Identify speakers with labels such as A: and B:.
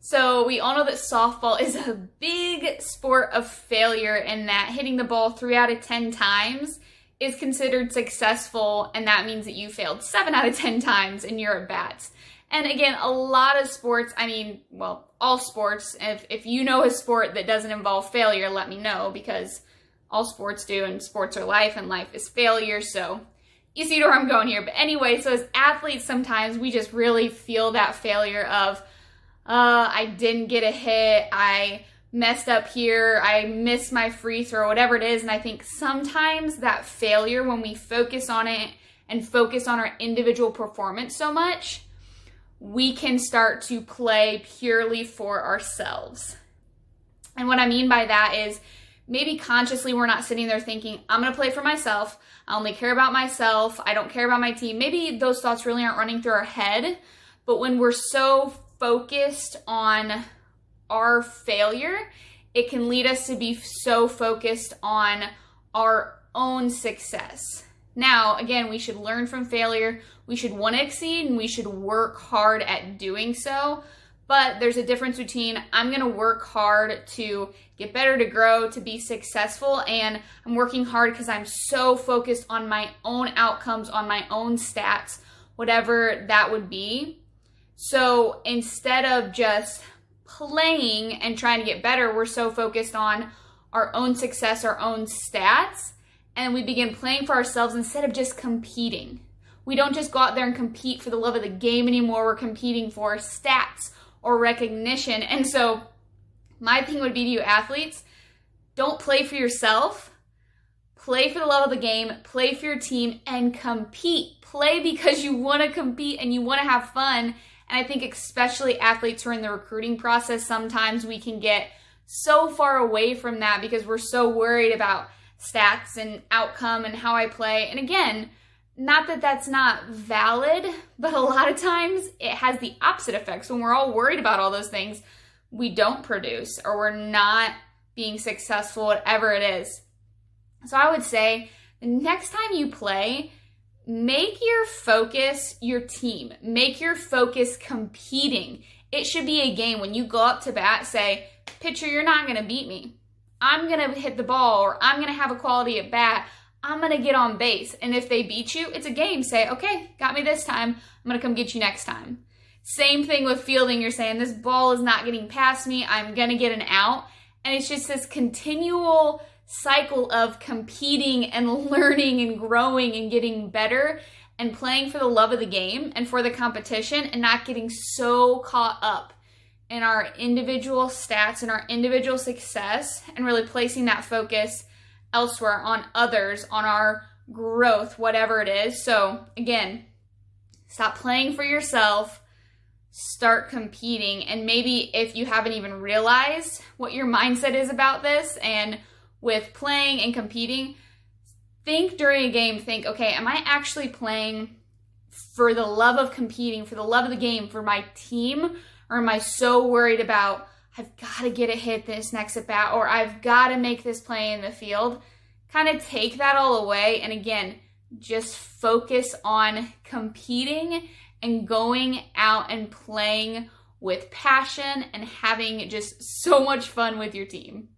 A: So we all know that softball is a big sport of failure in that hitting the ball 3 out of 10 times is considered successful, and that means that you failed 7 out of 10 times in your at-bats. And again, a lot of sports, all sports, if you know a sport that doesn't involve failure, let me know, because all sports do, and sports are life, and life is failure, so you see where I'm going here. But anyway, so as athletes, sometimes we just really feel that failure of, I didn't get a hit, I messed up here, I missed my free throw, whatever it is. And I think sometimes that failure, when we focus on it and focus on our individual performance so much, we can start to play purely for ourselves. And what I mean by that is maybe consciously we're not sitting there thinking, I'm going to play for myself, I only care about myself, I don't care about my team. Maybe those thoughts really aren't running through our head, but when we're so focused on our failure, it can lead us to be so focused on our own success. Now, again, we should learn from failure, we should want to exceed, and we should work hard at doing so. But there's a difference between I'm going to work hard to get better, to grow, to be successful, and I'm working hard because I'm so focused on my own outcomes, on my own stats, whatever that would be. So instead of just playing and trying to get better, we're so focused on our own success, our own stats, and we begin playing for ourselves instead of just competing. We don't just go out there and compete for the love of the game anymore. We're competing for stats or recognition. And so my thing would be to you athletes, don't play for yourself. Play for the love of the game, play for your team, and compete. Play because you want to compete and you want to have fun. And I think especially athletes who are in the recruiting process, sometimes we can get so far away from that because we're so worried about stats and outcome and how I play. And again, not that that's not valid, but a lot of times it has the opposite effects. When we're all worried about all those things, we don't produce or we're not being successful, whatever it is. So I would say the next time you play, make your focus your team. Make your focus competing. It should be a game. When you go up to bat, say, pitcher, you're not going to beat me. I'm going to hit the ball, or I'm going to have a quality at bat. I'm going to get on base. And if they beat you, it's a game. Say, okay, got me this time. I'm going to come get you next time. Same thing with fielding. You're saying, this ball is not getting past me. I'm going to get an out. And it's just this continual cycle of competing and learning and growing and getting better and playing for the love of the game and for the competition, and not getting so caught up in our individual stats and our individual success, and really placing that focus elsewhere on others, on our growth, whatever it is. So again, stop playing for yourself, start competing. And maybe if you haven't even realized what your mindset is about this, and with playing and competing, think during a game, think, okay, am I actually playing for the love of competing, for the love of the game, for my team? Or am I so worried about, I've got to get a hit this next at bat, or I've got to make this play in the field? Kind of take that all away. And again, just focus on competing and going out and playing with passion and having just so much fun with your team.